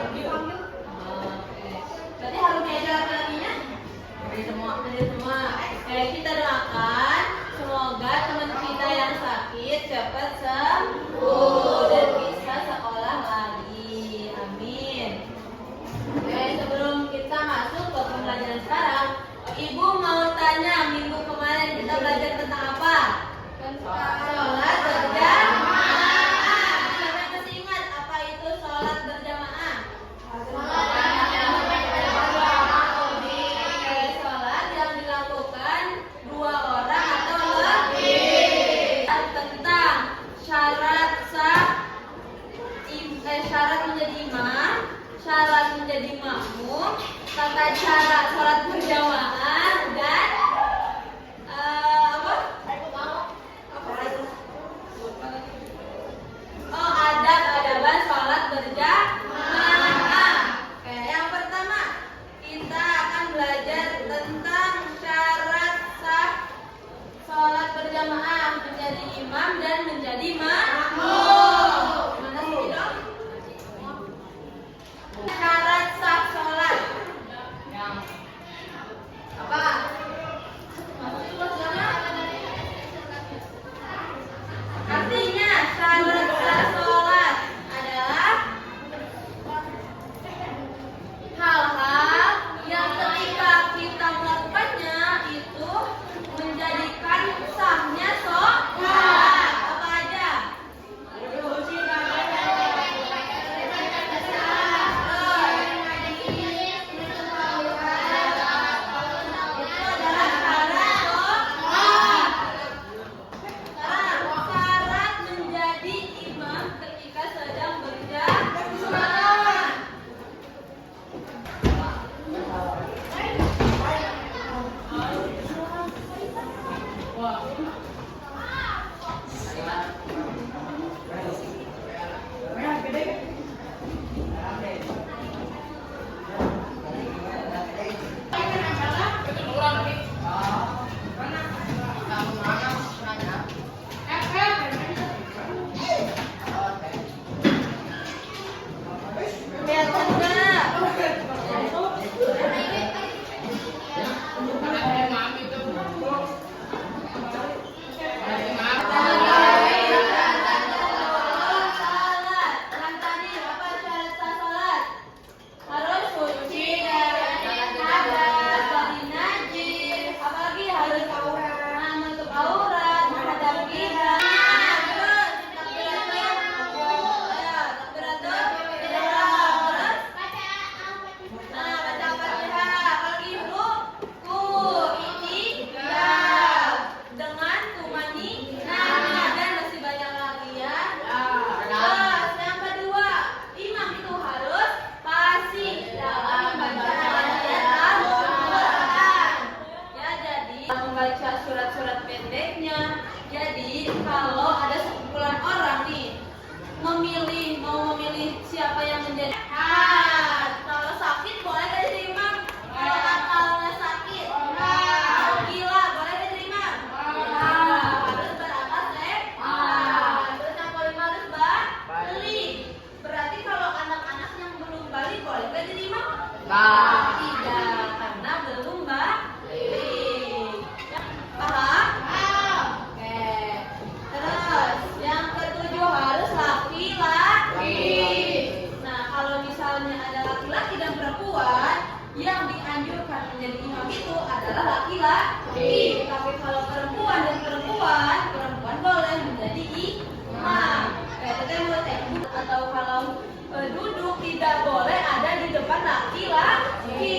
Oke. Berarti harus diajar lagi-laginya? Dari semua. Oke, kita doakan semoga teman kita yang sakit cepat sembuh dan bisa sekolah lagi. Amin. Oke, sebelum kita masuk ke pembelajaran sekarang, Ibu mau tanya, minggu kemarin kita belajar tentang apa? Sholat berjamaah. Siapa yang masih ingat apa itu sholat berjamaah? Sholat yang dilakukan 2 orang atau lebih. Tentang syarat syarat menjadi imam, syarat menjadi makmum, tata cara sholat berjamaah dan adab-adaban sholat berjamaah. Oke, yang pertama kita akan belajar tentang syarat sah sholat berjamaah, menjadi imam dan menjadi makmum. Mana sih dong? Syarat sah sholat. Apa? Artinya syarat sah sholat adalah hal-hal yang ketika kita melakukannya itu menjadikan sahnya sholat. Apa aja? Syarat menjadi imam ketika sedang berjamaah. Kelihatan nggak? Salat. Yang tadi apa syarat sah salat? Harus suci dari hadas, dari najis. Apalagi harus menutup aurat, menghadap kiblat. Terus takbiratul ihram. Terus baca Fatihah. Apalagi ruku, i'tidal dengan tumaninah dan masih banyak lagi ya. Terus yang kedua, imam itu harus fasih dalam bacaan ayat Al-Quran. Ya, jadi membaca surat-surat pendeknya. Jadi kalau ada sekumpulan orang nih mau memilih siapa yang menjadi kalau sakit boleh gak jadi imam? Kalau akalnya sakit, gila boleh gak jadi imam? Harus berakal sehat. Terus yang kelima harus balik. Berarti kalau anak-anak yang belum balik boleh gak jadi imam? Tidak, karena belum balik. Paham? Oke. Terus yang ketujuh harus laki-laki. Nah, kalau misalnya ada laki-laki dan perempuan, yang dianjurkan menjadi imam itu adalah laki-laki. Tapi kalau perempuan dan perempuan boleh menjadi imam. Atau kalau duduk tidak boleh ada di depan laki-laki.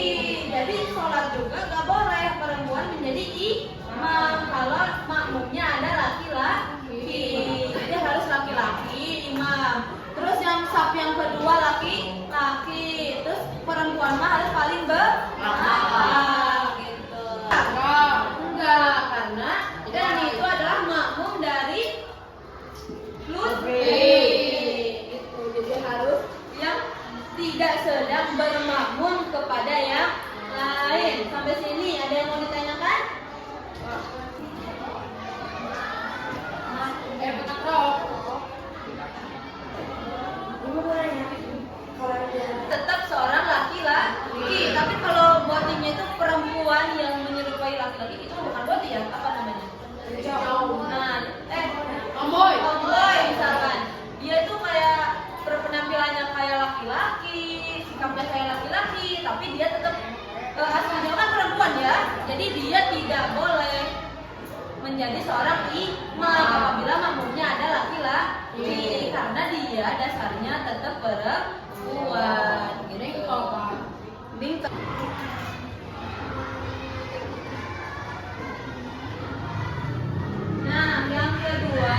Jadi sholat juga nggak boleh perempuan menjadi imam kalau makmumnya ada laki-laki. Jadi harus laki-laki imam. Terus yang saf yang kedua laki-laki. Terus perempuan mah harus paling belakang gitu. Enggak, karena dan itu adalah makmum dari gitu. Jadi harus yang tidak sedang bermakmum kepada yang lain. Sampai sini ada yang mau ditanyakan? Petak roh. Ibu boleh ya? Kalau sikapnya kayak laki-laki, tapi dia tetap aslinya kan perempuan ya, jadi dia tidak boleh menjadi seorang imam apabila makmumnya ada laki-laki, karena dia dasarnya tetap perempuan. Gini kok Pak. Nah, yang kedua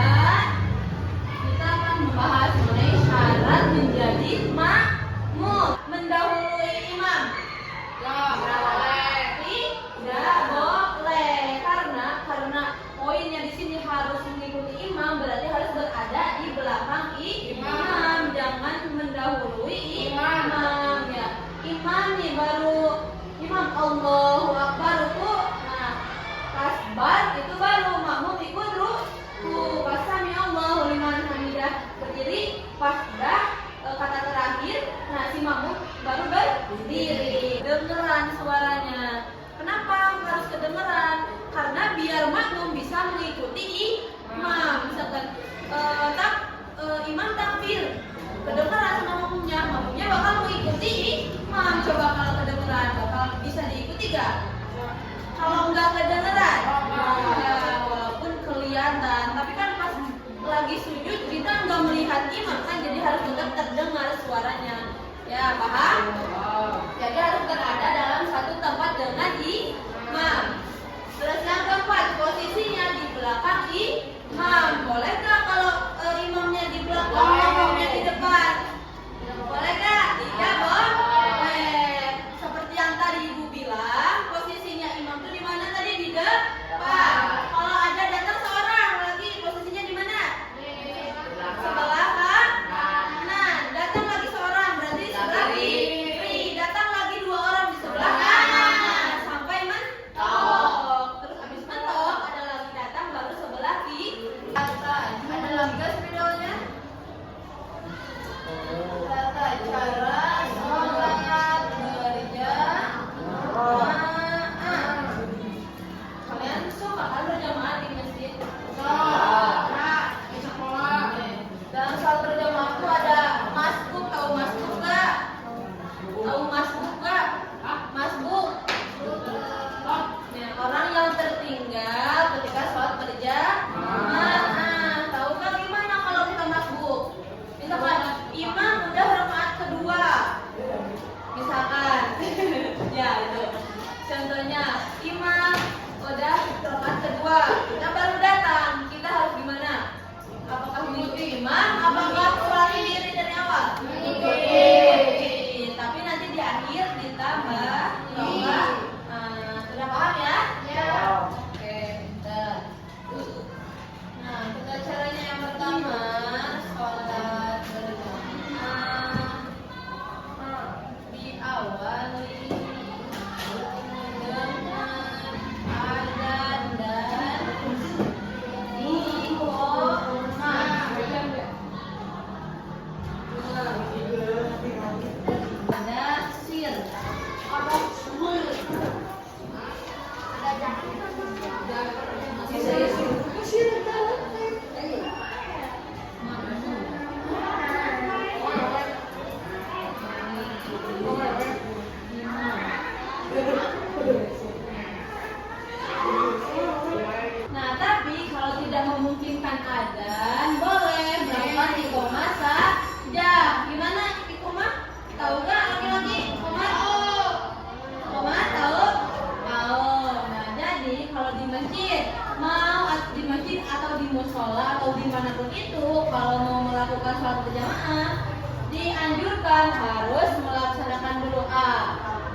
kita akan membahas mengenai syarat menjadi makmum. Mendahului imam. Tidak boleh. Karena poinnya di sini harus mengikuti imam, berarti harus berada di belakang imam, jangan mendahului imam ya. Imam nih baru imam Allahu Akbar itu, nah tasbih itu baru makmum ikut ruku, pas sami Allahu liman hamidah berdiri, pas dah kata terakhir, nah si makmum baru berdiri. Dengeran suaranya. Kenapa harus kedengeran? Karena biar makmum bisa mengikuti imam. Misalkan imam takbir, kedengeran sama makmumnya bakal mengikuti imam. Coba kalau kedengeran, bakal bisa diikuti gak? Kalau nggak kedengeran, ya walaupun kelihatan, tapi kan pas lagi sujud kita nggak melihat imam kan, jadi harus tetap terdengar suaranya. Ya paham? Jadi harus berada dalam satu tempat dengan imam. Terus yang keempat, posisinya di belakang imam. Boleh nggak kalau imamnya di belakang, makmumnya di depan? Boleh nggak? Tidak boleh. Seperti yang tadi ibu bilang, posisinya imam itu di mana tadi? Di depan. Kalau ada datang seorang lagi, posisinya di mana? Sebelah kanan. Datang lagi seorang, berarti sebelah kiri. Datang lagi dua orang di sebelah kanan. Sampai mentok. Terus habis mentok ada lagi datang baru sebelah kiri. Ada lagi guys videonya. Tata cara sholat berjamaah. Kalian suka kan berjamaah di masjid? Dalam sholat berjamaah itu ada masbuk. Tahu masbuk nggak? Tahu masbuk nggak? Masbuk. Nah, orang yang tertinggal ketika sholat berjamaah. Tahu kan gimana kalau kita masbuk? Misalkan imam udah rakaat kedua, misalkan, ya itu. Contohnya imam udah rakaat kedua, kita baru datang, kita harus gimana? Apakah mengikuti imam? Apakah ulangi diri dari awal? Mengikuti. Tapi nanti di akhir ditambah. Sudah paham ya? Ya. Oke, bentar. Nah, kita caranya yang pertama, sholat berjamaah diawali dengan adzan dan iqamah. Ada sir. Nah, tapi kalau tidak memungkinkan adzan, boleh melakukan iqamah saja. Gimana iqamah? Tahu nggak laki-laki iqamah? Iqamah tahu? Tahu. Nah, jadi kalau di masjid, di masjid atau di musola atau dimanapun itu, kalau mau melakukan sholat berjamaah, dianjurkan harus melaksanakan dulu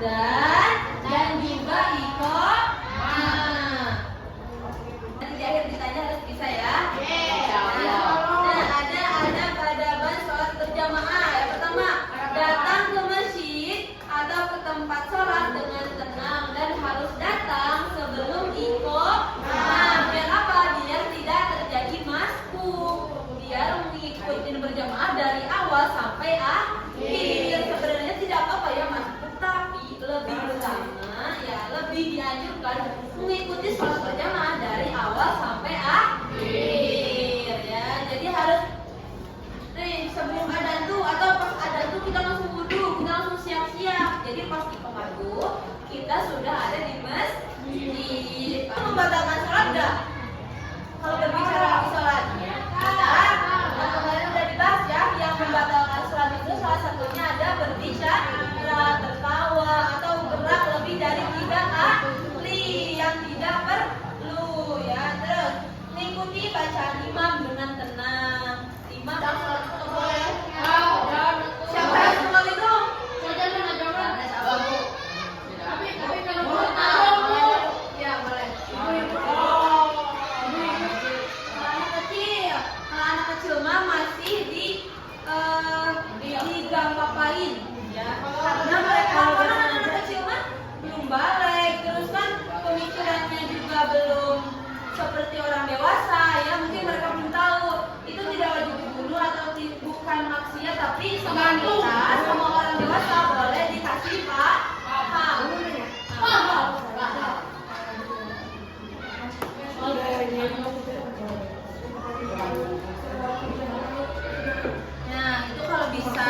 dan juga iqamah. Nanti di akhir ditanya harus bisa ya. Nah, ada pada sholat berjamaah. Yang pertama, datang ke masjid atau ke tempat sholat dengan tenang dan harus datang sebelum iqamah. Biar apa? Biar tidak terjadi masbuk. Biar mengikuti berjamaah dari awal sampai akhir. Sebenarnya tidak apa-apa ya masbuk, tapi lebih utama ya lebih dianjurkan mengikuti sholat berjamaah dari awal sampai akhir ya. Jadi harus sebelum adzan tuh atau pas adzan tuh kita langsung wudu, kita langsung siap Jadi pas di Pekadu kita sudah ada di masjid. Itu membatalkan sholat nggak? Kalau berbicara lagi sholat, nah, kemarin udah dibahas ya, yang membatalkan sholat itu salah satunya ada berbicara, tertawa, atau gerak lebih dari 3 kali yang tidak perlu ya. Terus mengikuti bacaan imam dengan tenang. Imam sholat itu boleh. Siapa yang sholat itu? Tapi kalau mau tahu, ya boleh. Anak kecil mah masih di gampapain ya, karena mereka anak kecil mah belum balik, terus kan pemikirannya juga belum seperti orang dewasa ya, mungkin mereka belum tahu itu tidak wajib dibunuh atau bukan maksiat, tapi sama kita sama orang dewasa boleh dikasih paham. Nah, itu kalau bisa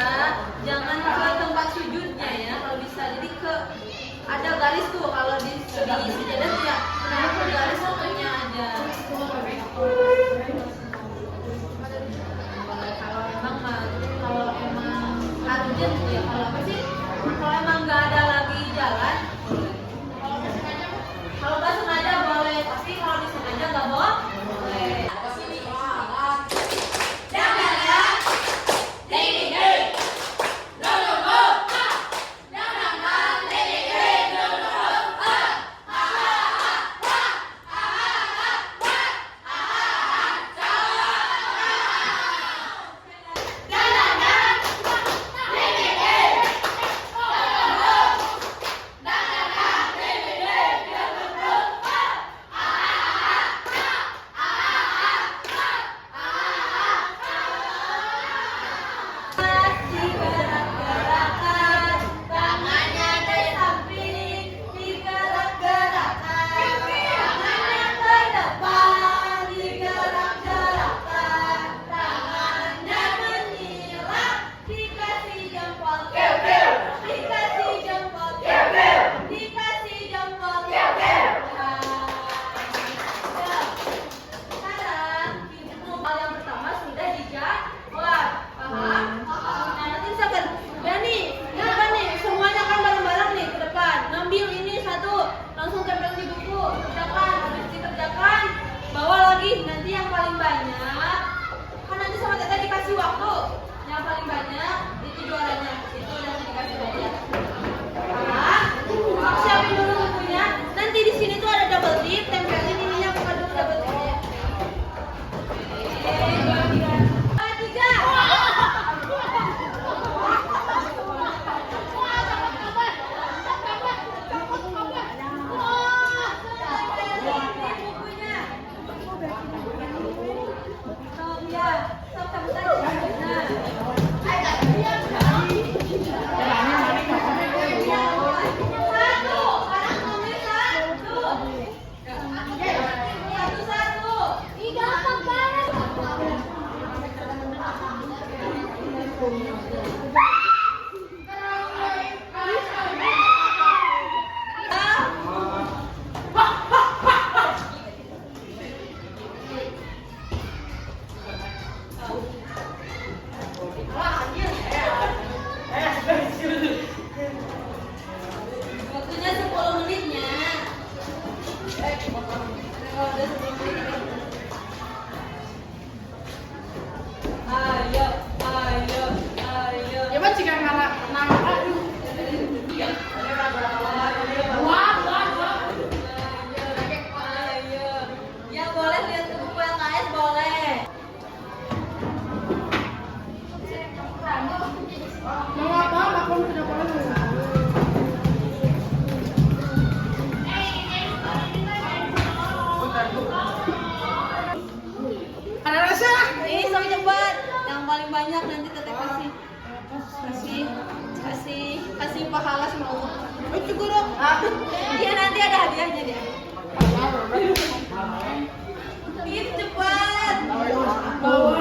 jangan ke tempat sujudnya ya, kalau bisa. Jadi ada garis tuh kalau di sejadah tuh ya. Nah, itu garis satunya aja. Kalau emang urgent tuh ya, kalau apa sih? Kalau emang nggak ada lagi jalan, kalau nggak sengaja boleh, tapi kalau disengaja nggak boleh. Nanti yang paling banyak, kan nanti sama Tete dikasih waktu. Yang paling banyak itu juaranya. Itu nanti dikasih hadiah. Siapin dulu bukunya. Nanti di sini tuh ada double tip, tempelin ininya, buka dulu double tipnya. Tiga. Waktunya 10 menitnya. Ayo. Ya Pak, jika nggak nangka. Ya boleh lihat ke buku LKS boleh. Mau apa? Aku sudah boleh. Ada rasa? Nih, sampai cepat. Yang paling banyak nanti Teteh kasih pahala sama Allah. Itu guru. Iya, nanti ada hadiahnya dia. Itu cepat. Bawa.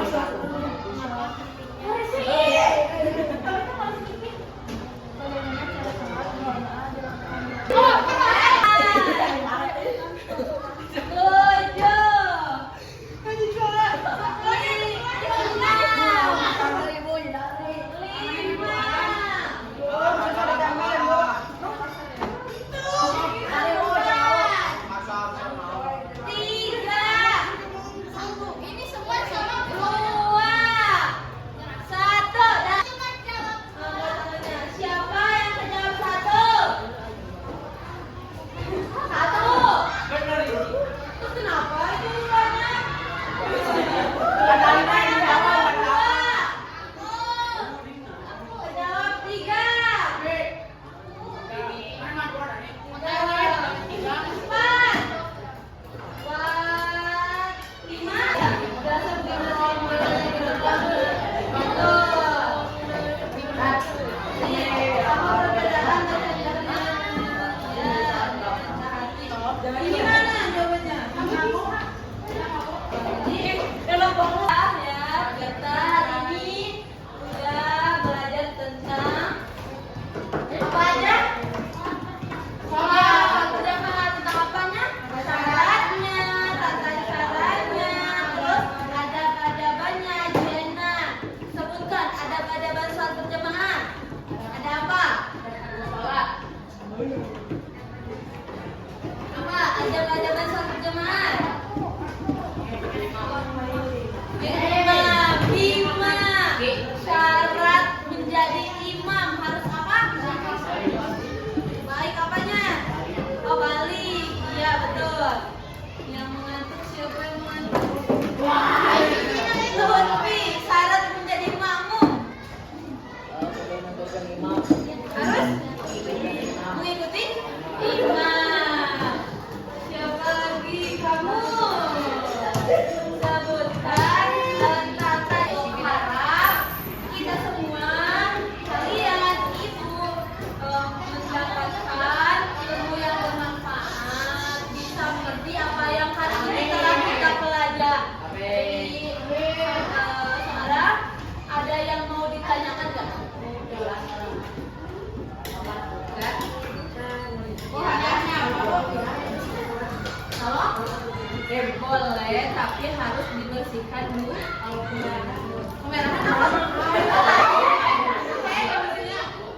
boleh, tapi harus dibersihkan dulu. Kalau kemerahan apa?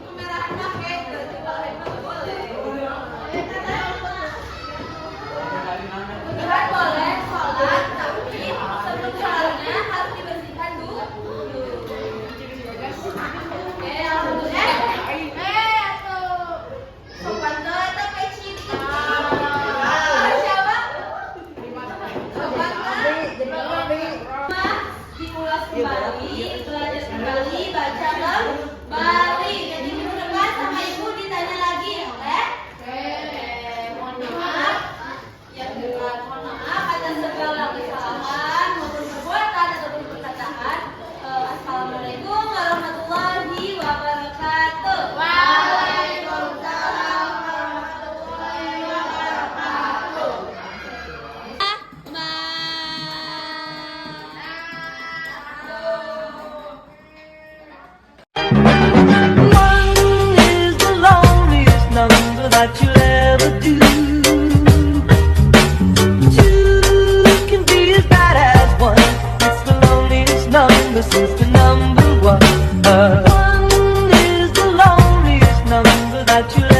Kemerahan pakai berarti kalau handphone boleh. Tuhan boleh sholat, tapi sebelum sholatnya harus dibersihkan dulu. Oke, alhamdulillah. Sopan tuh, itu kecil. Siapa? Sopan tuh. Diulas kembali, belajar kembali, baca kembali. Jadi minggu depan sama ibu ditanya lagi, oleh? Mohon maaf. Yang dekat, mohon maaf atas segala kesalahan maupun perbuatan ataupun perkataan. Assalamualaikum warahmatullahi wabarakatuh. Waalaikumsalam warahmatullahi wabarakatuh. One is the loneliest number that you'll ever do. Two can be as bad as one. It's the loneliest number since the number one. One is the loneliest number that you'll